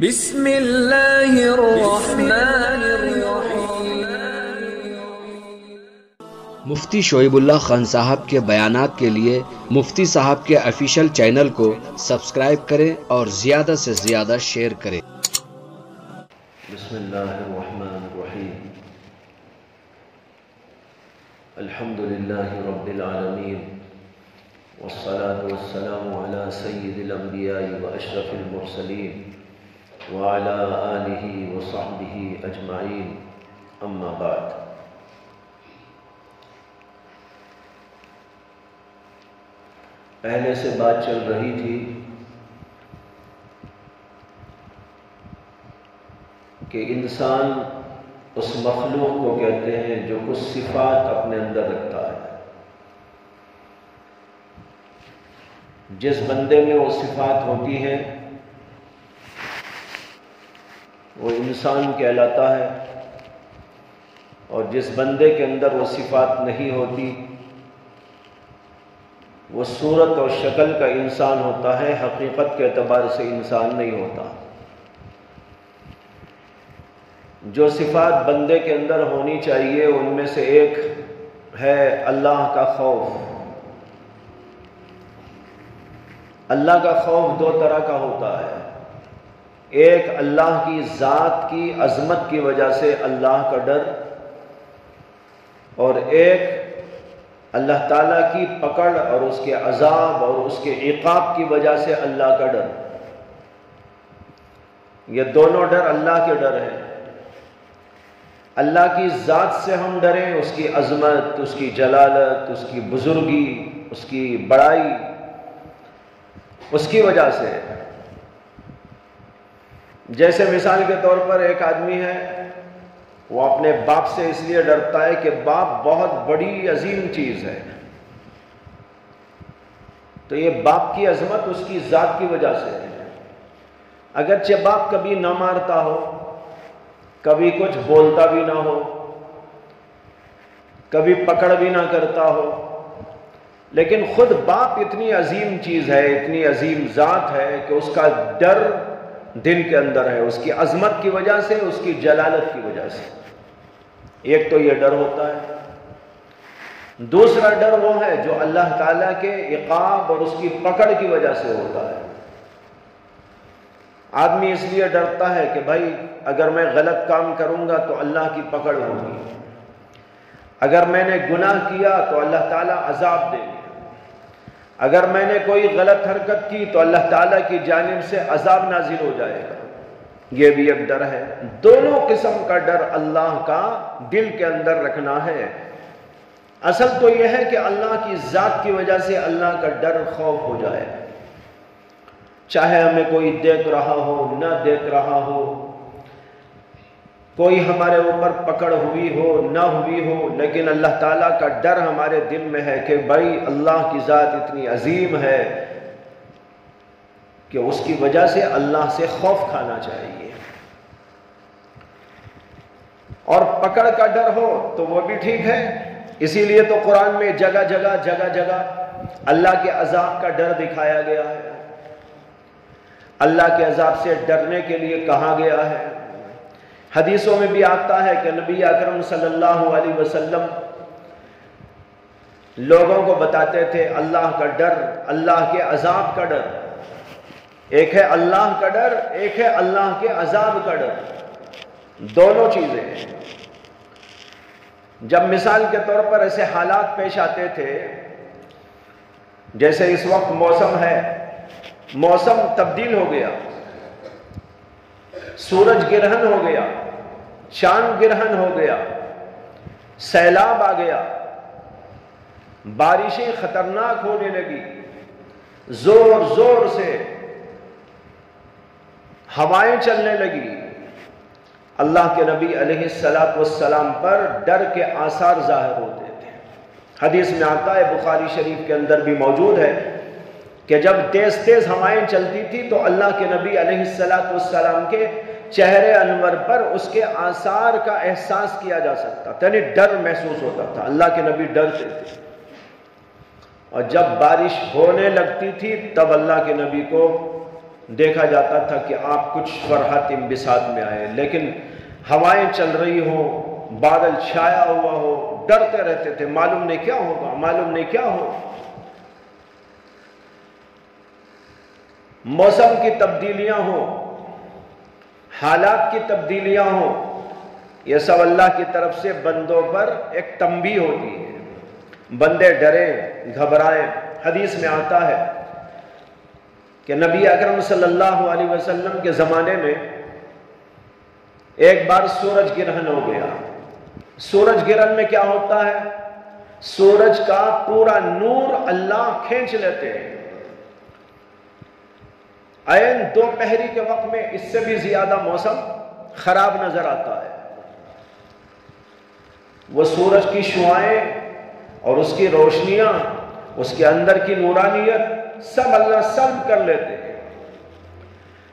بسم اللہ الرحمن الرحیم۔ مفتی شعیب اللہ خان صاحب کے بیانات کے لیے مفتی صاحب کے آفیشیل چینل کو سبسکرائب کریں اور زیادہ سے زیادہ شیئر کریں۔ بسم اللہ الرحمن الرحیم۔ الحمد للہ رب العالمین والصلاة والسلام علی سید الانبیاء واشرف المرسلین وعلى آلہ وصحبہ اجمعین، اما بعد۔ پہلے سے بات چل رہی تھی کہ انسان اس مخلوق کو کہتے ہیں جو کچھ صفات اپنے اندر رکھتا ہے۔ جس بندے میں وہ صفات ہوتی ہیں وہ انسان کہلاتا ہے، اور جس بندے کے اندر وہ صفات نہیں ہوتی وہ صورت اور شکل کا انسان ہوتا ہے، حقیقت کے اعتبار سے انسان نہیں ہوتا۔ جو صفات بندے کے اندر ہونی چاہیے ان میں سے ایک ہے اللہ کا خوف۔ اللہ کا خوف دو طرح کا ہوتا ہے، ایک اللہ کی ذات کی عظمت کی وجہ سے اللہ کا ڈر، اور ایک اللہ تعالیٰ کی پکڑ اور اس کے عذاب اور اس کے عقاب کی وجہ سے اللہ کا ڈر۔ یہ دونوں ڈر اللہ کے ڈر ہیں۔ اللہ کی ذات سے ہم ڈریں، اس کی عظمت، اس کی جلالت، اس کی بزرگی، اس کی بڑائی، اس کی وجہ سے۔ جیسے مثال کے طور پر ایک آدمی ہے، وہ اپنے باپ سے اس لیے ڈرتا ہے کہ باپ بہت بڑی عظیم چیز ہے، تو یہ باپ کی عظمت اس کی ذات کی وجہ سے ہے۔ اگرچہ باپ کبھی نہ مارتا ہو، کبھی کچھ بولتا بھی نہ ہو، کبھی پکڑ بھی نہ کرتا ہو، لیکن خود باپ اتنی عظیم چیز ہے، اتنی عظیم ذات ہے کہ اس کا ڈر دل کے اندر ہے، اس کی عظمت کی وجہ سے، اس کی جلالت کی وجہ سے۔ ایک تو یہ ڈر ہوتا ہے۔ دوسرا ڈر وہ ہے جو اللہ تعالیٰ کے عقاب اور اس کی پکڑ کی وجہ سے ہوتا ہے۔ آدمی اس لیے ڈرتا ہے کہ بھائی اگر میں غلط کام کروں گا تو اللہ کی پکڑ ہوگی، اگر میں نے گناہ کیا تو اللہ تعالیٰ عذاب دے گا، اگر میں نے کوئی غلط حرکت کی تو اللہ تعالیٰ کی جانب سے عذاب نازل ہو جائے گا۔ یہ بھی ایک ڈر ہے۔ دونوں قسم کا ڈر اللہ کا دل کے اندر رکھنا ہے۔ اصل تو یہ ہے کہ اللہ کی ذات کی وجہ سے اللہ کا ڈر خوف ہو جائے، چاہے ہمیں کوئی دیکھ رہا ہو نہ دیکھ رہا ہو، کوئی ہمارے اوپر پکڑ ہوئی ہو نہ ہوئی ہو، لیکن اللہ تعالیٰ کا ڈر ہمارے دل میں ہے کہ بھائی اللہ کی ذات اتنی عظیم ہے کہ اس کی وجہ سے اللہ سے خوف کھانا چاہیے۔ اور پکڑ کا ڈر ہو تو وہ بھی ٹھیک ہے، اسی لیے تو قرآن میں جگہ جگہ اللہ کے عذاب کا ڈر دکھایا گیا ہے، اللہ کے عذاب سے ڈرنے کے لیے کہا گیا ہے۔ حدیثوں میں بھی آتا ہے کہ نبی اکرم صلی اللہ علیہ وسلم لوگوں کو بتاتے تھے اللہ کا ڈر، اللہ کے عذاب کا ڈر۔ ایک ہے اللہ کا ڈر، ایک ہے اللہ کے عذاب کا ڈر، دونوں چیزیں ہیں۔ جب مثال کے طور پر ایسے حالات پیش آتے تھے، جیسے اس وقت موسم ہے، موسم تبدیل ہو گیا، سورج گرہن ہو گیا، چاند گرہن ہو گیا، سیلاب آ گیا، بارشیں خطرناک ہونے لگی، زور زور سے ہوائیں چلنے لگی، اللہ کے نبی علیہ السلام پر ڈر کے آثار ظاہر ہوتے تھے۔ حدیث میں آتا ہے، بخاری شریف کے اندر بھی موجود ہے کہ جب تیز تیز ہوائیں چلتی تھی تو اللہ کے نبی علیہ السلام کے چہرے انور پر اس کے آثار کا احساس کیا جا سکتا تھا، یعنی ڈر محسوس ہوتا تھا، اللہ کے نبی ڈرتے تھے۔ اور جب بارش ہونے لگتی تھی تب اللہ کے نبی کو دیکھا جاتا تھا کہ آپ کچھ فرحت انبساط میں آئے، لیکن ہوائیں چل رہی ہوں، بادل چھایا ہوا ہو، ڈرتے رہتے تھے، معلوم نہیں کیا ہوگا، معلوم نہیں کیا ہو۔ موسم کی تبدیلیاں ہوں، حالات کی تبدیلیاں ہوں، یہ سب اللہ کی طرف سے بندوں پر ایک تنبیہ ہوتی ہے، بندے ڈریں گھبرائیں۔ حدیث میں آتا ہے کہ نبی اکرم صلی اللہ علیہ وسلم کے زمانے میں ایک بار سورج گرہن ہو گیا۔ سورج گرہن میں کیا ہوتا ہے؟ سورج کا پورا نور اللہ کھینچ لیتے ہیں۔ عین دوپہری کے وقت میں اس سے بھی زیادہ موسم خراب نظر آتا ہے۔ وہ سورج کی شعاعیں اور اس کی روشنیاں، اس کے اندر کی نورانیت سب اللہ سلب کر لیتے ہیں۔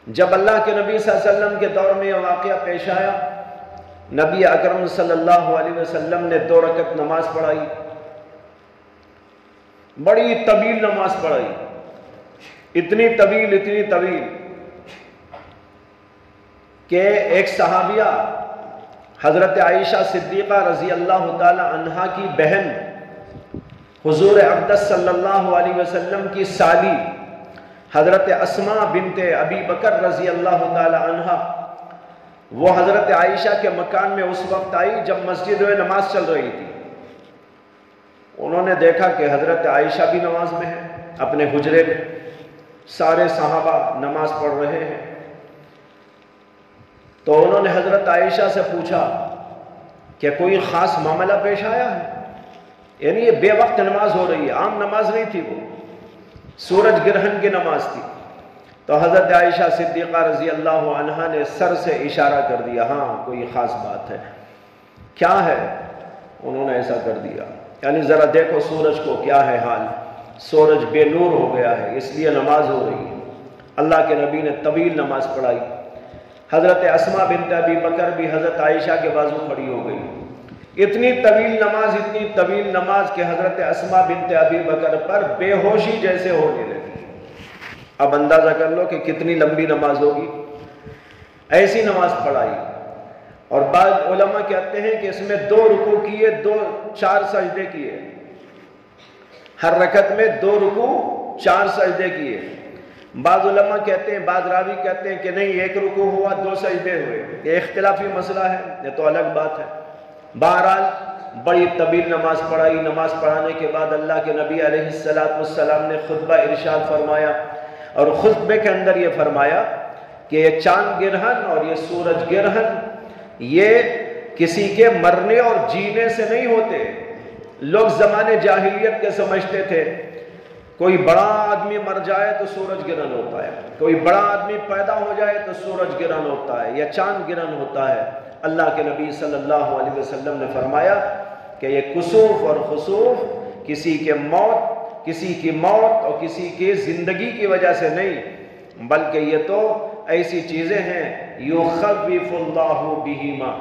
جب اللہ کے نبی صلی اللہ علیہ وسلم کے دور میں یہ واقعہ پیش آیا، نبی اکرم صلی اللہ علیہ وسلم نے 2 رکعت نماز پڑھائی، بڑی طویل نماز پڑھائی، اتنی طویل کہ ایک صحابیہ حضرت عائشہ صدیقہ رضی اللہ تعالی عنہا کی بہن، حضور اقدس صلی اللہ علیہ وسلم کی سالی حضرت اسماء بنت ابی بکر رضی اللہ تعالی عنہا، وہ حضرت عائشہ کے مکان میں اس وقت آئی جب مسجد میں نماز چل رہی تھی۔ انہوں نے دیکھا کہ حضرت عائشہ بھی نماز میں ہے، اپنے حجرے میں سارے صحابہ نماز پڑھ رہے ہیں، تو انہوں نے حضرت عائشہ سے پوچھا کہ کوئی خاص معاملہ پیش آیا ہے؟ یعنی یہ بے وقت نماز ہو رہی ہے، عام نماز نہیں تھی، وہ سورج گرہن کی نماز تھی۔ تو حضرت عائشہ صدیقہ رضی اللہ عنہا نے سر سے اشارہ کر دیا، ہاں کوئی خاص بات ہے۔ کیا ہے؟ انہوں نے ایسا کر دیا، یعنی ذرا دیکھو سورج کو کیا ہے حال، سورج بے نور ہو گیا ہے، اس لیے نماز ہو رہی ہے۔ اللہ کے نبی نے طویل نماز پڑھائی۔ حضرت اسماء بنت ابی بکر بھی حضرت عائشہ کے بازو کھڑی ہو گئی۔ اتنی طویل نماز کہ حضرت اسماء بنت ابی بکر پر بے ہوشی جیسے ہونے لگی۔ اب اندازہ کر لو کہ کتنی لمبی نماز ہوگی۔ ایسی نماز پڑھائی، اور بعض علماء کہتے ہیں کہ اس میں 2 رکوع کیے، 4 سجدے کیے، ہر رکعت میں 2 رکوع 4 سجدے کیے۔ بعض علماء کہتے ہیں، بعض راوی کہتے ہیں کہ نہیں، 1 رکوع ہوا 2 سجدے ہوئے۔ یہ اختلافی مسئلہ ہے، یہ تو الگ بات ہے۔ بہرحال بڑی طویل نماز پڑھائی۔ نماز پڑھانے کے بعد اللہ کے نبی علیہ السلام نے خطبہ ارشاد فرمایا، اور خطبے کے اندر یہ فرمایا کہ یہ چاند گرہن اور یہ سورج گرہن یہ کسی کے مرنے اور جینے سے نہیں ہوتے۔ لوگ زمانے جاہلیت کے سمجھتے تھے کوئی بڑا آدمی مر جائے تو سورج گرہن ہوتا ہے، کوئی بڑا آدمی پیدا ہو جائے تو سورج گرہن ہوتا ہے یا چاند گرہن ہوتا ہے۔ اللہ کے نبی صلی اللہ علیہ وسلم نے فرمایا کہ یہ کسوف اور خسوف کسی کی موت اور کسی کی زندگی کی وجہ سے نہیں، بلکہ یہ تو ایسی چیزیں ہیں یخوف اللہ بہما،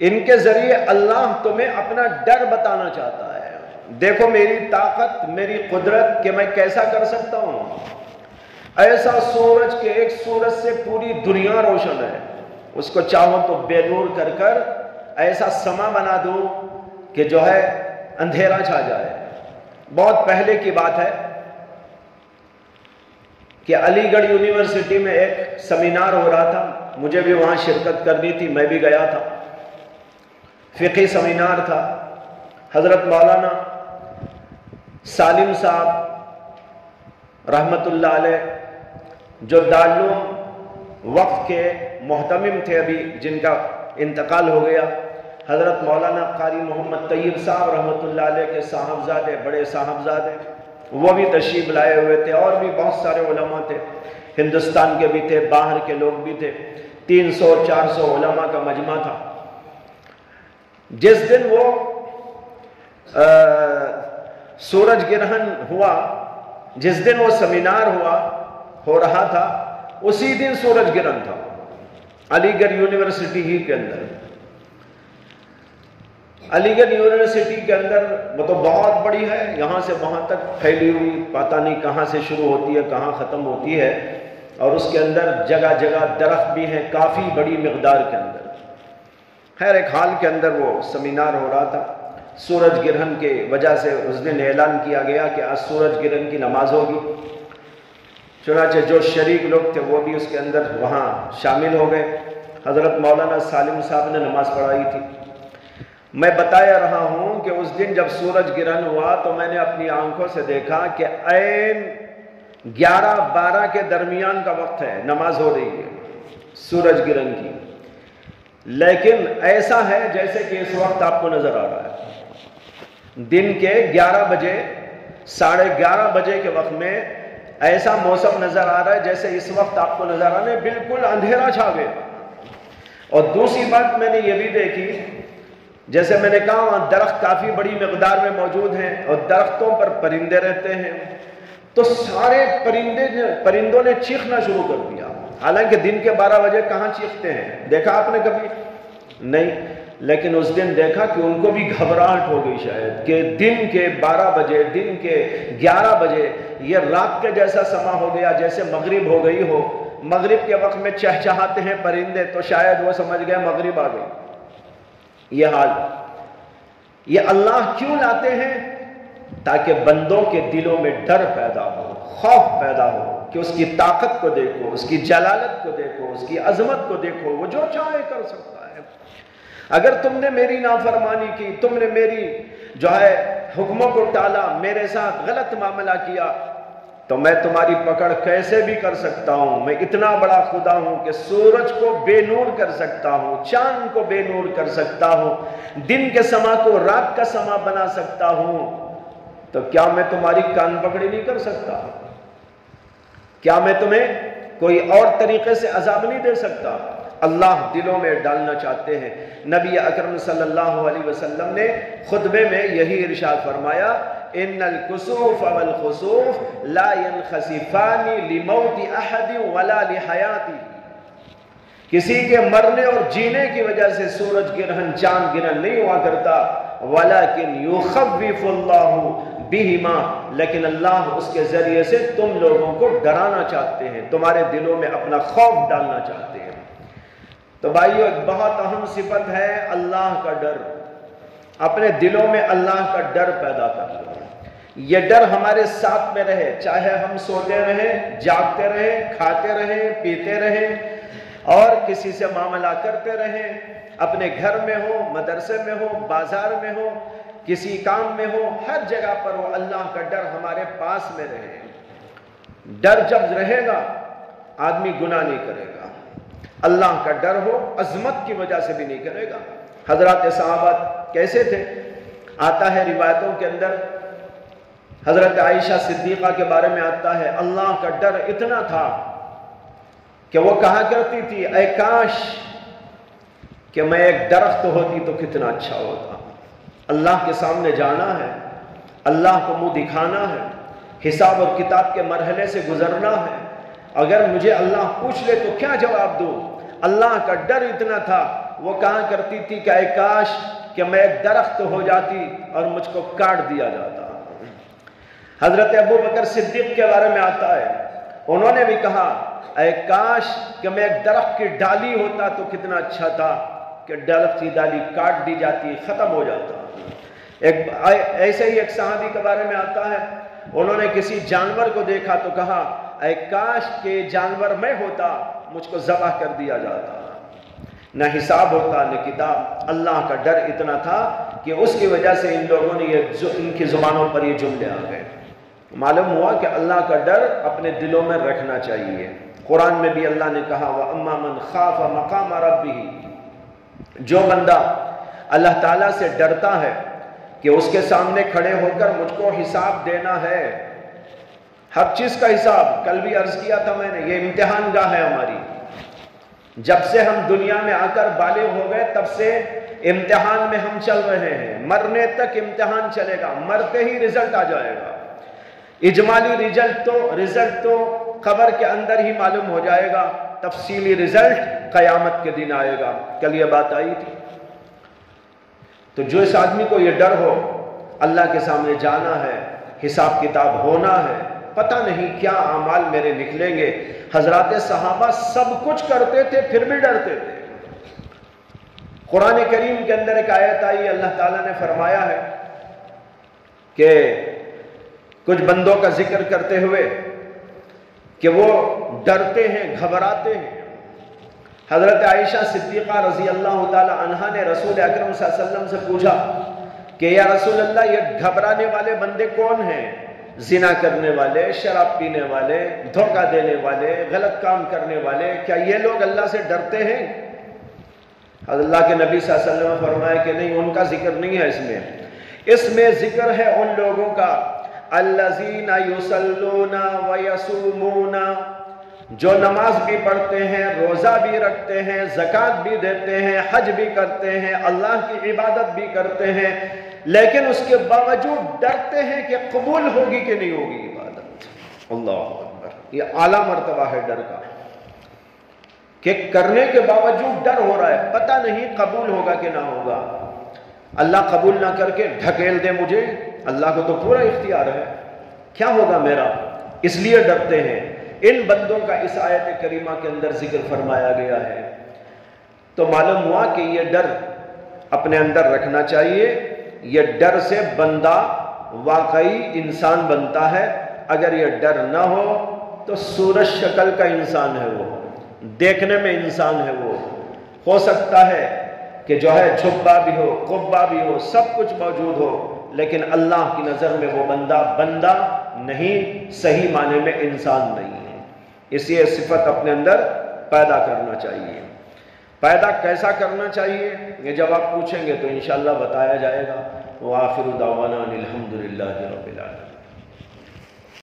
ان کے ذریعے اللہ تمہیں اپنا ڈر بتانا چاہتا ہے۔ دیکھو میری طاقت، میری قدرت کہ میں کیسا کر سکتا ہوں۔ ایسا سورج کہ ایک سورج سے پوری دنیا روشن ہے، اس کو چاہو تو بے نور کر کر ایسا سما بنا دوں کہ جو ہے اندھیرا چھا جائے۔ بہت پہلے کی بات ہے کہ علی گڑھ یونیورسٹی میں ایک سیمینار ہو رہا تھا، مجھے بھی وہاں شرکت کرنی تھی، میں بھی گیا تھا۔ فقہی سیمینار تھا۔ حضرت مولانا سالم صاحب رحمت اللہ علیہ جو دارالعلوم وقف کے محتمم تھے، ابھی جن کا انتقال ہو گیا، حضرت مولانا قاری محمد طیب صاحب رحمت اللہ علیہ کے صاحبزادے، بڑے صاحبزادے، وہ بھی تشریف لائے ہوئے تھے، اور بھی بہت سارے علماء تھے، ہندوستان کے بھی تھے، باہر کے لوگ بھی تھے، 300-400 علماء کا مجمع تھا۔ جس دن وہ سورج گرہن ہوا، جس دن وہ سیمینار ہو رہا تھا، اسی دن سورج گرہن تھا علی گڑھ یونیورسٹی ہی کے اندر۔ علی گڑھ یونیورسٹی کے اندر وہ تو بہت بڑی ہے، یہاں سے وہاں تک پھیلی ہوئی، پتہ نہیں کہاں سے شروع ہوتی ہے کہاں ختم ہوتی ہے۔ اور اس کے اندر جگہ جگہ درخت بھی ہیں کافی بڑی مقدار کے اندر۔ خیر ایک حال کے اندر وہ سیمینار ہو رہا تھا، سورج گرہن کے وجہ سے اس دن اعلان کیا گیا کہ آج سورج گرہن کی نماز ہوگی، چنانچہ جو شریک لوگ تھے وہ بھی اس کے اندر وہاں شامل ہو گئے۔ حضرت مولانا سالم صاحب نے نماز پڑھائی تھی۔ میں بتایا رہا ہوں کہ اس دن جب سورج گرہن ہوا تو میں نے اپنی آنکھوں سے دیکھا کہ عین 11-12 کے درمیان کا وقت ہے، نماز ہو رہی ہے سورج گرہن کی، لیکن ایسا ہے جیسے کہ اس وقت آپ کو نظر آ رہا ہے دن کے 11 بجے 11:30 بجے کے وقت میں ایسا موسم نظر آ رہا ہے جیسے اس وقت آپ کو نظر آ رہا ہے، بالکل اندھیرا چھا گیا۔ اور دوسری بات میں نے یہ بھی دیکھی، جیسے میں نے کہا وہاں درخت کافی بڑی مقدار میں موجود ہیں اور درختوں پر پرندے رہتے ہیں، تو سارے پرندوں نے چیخنا شروع کر دیا۔ حالانکہ دن کے 12 بجے کہاں چیختے ہیں، دیکھا آپ نے کبھی؟ نہیں، لیکن اس دن دیکھا کہ ان کو بھی گھبراہٹ ہو گئی شاید کہ دن کے 12 بجے، دن کے 11 بجے یہ رات کے جیسا سما ہو گیا جیسے مغرب ہو گئی ہو۔ مغرب کے وقت میں چہچہاتے ہیں پرندے تو شاید وہ سمجھ گئے مغرب آ گئی۔ یہ حال یہ اللہ کیوں لاتے ہیں؟ تاکہ بندوں کے دلوں میں ڈر پیدا ہو، خوف پیدا ہو کہ اس کی طاقت کو دیکھو، اس کی جلالت کو دیکھو، اس کی عظمت کو دیکھو، وہ جو چاہے کر سکتا ہے۔ اگر تم نے میری نافرمانی کی، تم نے میری جو ہے حکموں کو ٹالا، میرے ساتھ غلط معاملہ کیا، تو میں تمہاری پکڑ کیسے بھی کر سکتا ہوں۔ میں اتنا بڑا خدا ہوں کہ سورج کو بے نور کر سکتا ہوں، چاند کو بے نور کر سکتا ہوں، دن کے سما کو رات کا سما بنا سکتا ہوں، تو کیا میں تمہاری کان پکڑی نہیں کر سکتا؟ کیا میں تمہیں کوئی اور طریقے سے عذاب نہیں دے سکتا؟ اللہ دلوں میں ڈالنا چاہتے ہیں۔ نبی اکرم صلی اللہ علیہ وسلم نے خطبے میں یہی ارشاد فرمایا، ان الکسوف والخسوف لا ينخسفان لموت احد ولا لحیاتی، کسی کے مرنے اور جینے کی وجہ سے سورج گرہن چاند گرہن نہیں ہوا کرتا، ولیکن یخوف اللہ بہما، لیکن اللہ اس کے ذریعے سے تم لوگوں کو ڈرانا چاہتے ہیں، تمہارے دلوں میں اپنا خوف ڈالنا چاہتے ہیں۔ تو بھائیو ایک بہت اہم صفت ہے اللہ کا ڈر، اپنے دلوں میں اللہ کا ڈر پیدا کر لو۔ یہ ڈر ہمارے ساتھ میں رہے، چاہے ہم سوتے رہیں، جاگتے رہیں، کھاتے رہیں، پیتے رہیں اور کسی سے معاملہ کرتے رہیں، اپنے گھر میں ہو، مدرسے میں ہو، بازار میں ہو، کسی کام میں ہو، ہر جگہ پر وہ اللہ کا ڈر ہمارے پاس میں رہے۔ ڈر جب رہے گا آدمی گناہ نہیں کرے گا، اللہ کا ڈر ہو عظمت کی وجہ سے بھی نہیں کرے گا۔ حضرات صحابہ کیسے تھے؟ آتا ہے روایتوں کے اندر، حضرت عائشہ صدیقہ کے بارے میں آتا ہے، اللہ کا ڈر اتنا تھا کہ وہ کہا کرتی تھی، اے کاش کہ میں ایک درخت ہوتی تو کتنا اچھا ہوتا۔ اللہ کے سامنے جانا ہے، اللہ کو منہ دکھانا ہے، حساب اور کتاب کے مرحلے سے گزرنا ہے، اگر مجھے اللہ پوچھ لے تو کیا جواب دوں؟ اللہ کا ڈر اتنا تھا، وہ کہا کرتی تھی کہ اے کاش کہ میں ایک درخت ہو جاتی اور مجھ کو کاٹ دیا جاتا۔ حضرت ابو بکر صدیق کے بارے میں آتا ہے، انہوں نے بھی کہا، اے کاش کہ میں ایک درخت کی ڈالی ہوتا تو کتنا اچھا تھا کہ درخت کی ڈالی کاٹ دی جاتی، ختم ہو جاتا۔ ایسے ہی ایک صحابی کے بارے میں آتا ہے، انہوں نے کسی جانور کو دیکھا تو کہا، اے کاش کہ جانور میں ہوتا، مجھ کو ذبح کر دیا جاتا۔ نہ حساب ہوتا نہ کتاب، اللہ کا ڈر اتنا تھا کہ اس کی وجہ سے ان لوگوں نے ان کی زبانوں پر یہ جملے آ گئے۔ معلوم ہوا کہ اللہ کا ڈر اپنے دلوں میں رکھنا چاہیے۔ قرآن میں بھی اللہ نے کہا، وَأَمَّا مَنْ خَافَ مَقَامَ رَبِّهِ، جو بندہ اللہ تعالیٰ سے ڈرتا ہے کہ اس کے سامنے کھڑے ہو کر مجھ کو حساب دینا ہے، ہر چیز کا حساب۔ کل بھی عرض کیا تھا میں نے، یہ امتحان گاہ ہے ہماری۔ جب سے ہم دنیا میں آ کر بالغ ہو گئے تب سے امتحان میں ہم چل رہے ہیں، مرنے تک امتحان چلے گا، مرتے ہی رزلٹ آ جائے گا۔ اجمالی رزلٹ تو قبر کے اندر ہی معلوم ہو جائے گا، تفصیلی رزلٹ قیامت کے دن آئے گا۔ کل یہ بات آئی تھی۔ تو جو اس آدمی کو یہ ڈر ہو، اللہ کے سامنے جانا ہے، حساب کتاب ہونا ہے، پتہ نہیں کیا اعمال میرے نکلیں گے۔ حضرات صحابہ سب کچھ کرتے تھے پھر بھی ڈرتے تھے۔ قرآن کریم کے اندر ایک آیت آئی، اللہ تعالیٰ نے فرمایا ہے کہ کچھ بندوں کا ذکر کرتے ہوئے کہ وہ ڈرتے ہیں، گھبراتے ہیں۔ حضرت عائشہ صدیقہ رضی اللہ تعالی عنہا نے رسول اکرم صلی اللہ علیہ وسلم سے پوچھا کہ یا رسول اللہ، یہ گھبرانے والے بندے کون ہیں؟ زنا کرنے والے، شراب پینے والے، دھوکہ دینے والے، غلط کام کرنے والے، کیا یہ لوگ اللہ سے ڈرتے ہیں؟ اللہ کے نبی صلی اللہ علیہ وسلم نے فرمایا کہ نہیں، ان کا ذکر نہیں ہے اس میں ذکر ہے ان لوگوں کا الذین یصلون ویصومون، جو نماز بھی پڑھتے ہیں، روزہ بھی رکھتے ہیں، زکوٰۃ بھی دیتے ہیں، حج بھی کرتے ہیں، اللہ کی عبادت بھی کرتے ہیں، لیکن اس کے باوجود ڈرتے ہیں کہ قبول ہوگی کہ نہیں ہوگی عبادت۔ اللہ اکبر، یہ اعلیٰ مرتبہ ہے ڈر کا، کہ کرنے کے باوجود ڈر ہو رہا ہے، پتہ نہیں قبول ہوگا کہ نہ ہوگا، اللہ قبول نہ کر کے ڈھکیل دے مجھے، اللہ کو تو پورا اختیار ہے، کیا ہوگا میرا، اس لیے ڈرتے ہیں۔ ان بندوں کا اس آیت کریمہ کے اندر ذکر فرمایا گیا ہے۔ تو معلوم ہوا کہ یہ ڈر اپنے اندر رکھنا چاہیے، یہ ڈر سے بندہ واقعی انسان بنتا ہے۔ اگر یہ ڈر نہ ہو تو سورج شکل کا انسان ہے، وہ دیکھنے میں انسان ہے، وہ ہو سکتا ہے کہ جو ہے جھبا بھی ہو، قبا بھی ہو، سب کچھ موجود ہو، لیکن اللہ کی نظر میں وہ بندہ نہیں، صحیح معنی میں انسان نہیں ہے۔ اس لیے صفت اپنے اندر پیدا کرنا چاہیے۔ پیدا کیسا کرنا چاہیے، یہ جب آپ پوچھیں گے تو انشاءاللہ بتایا جائے گا۔ وآخر دعوانا الحمدللہ رب العالمین۔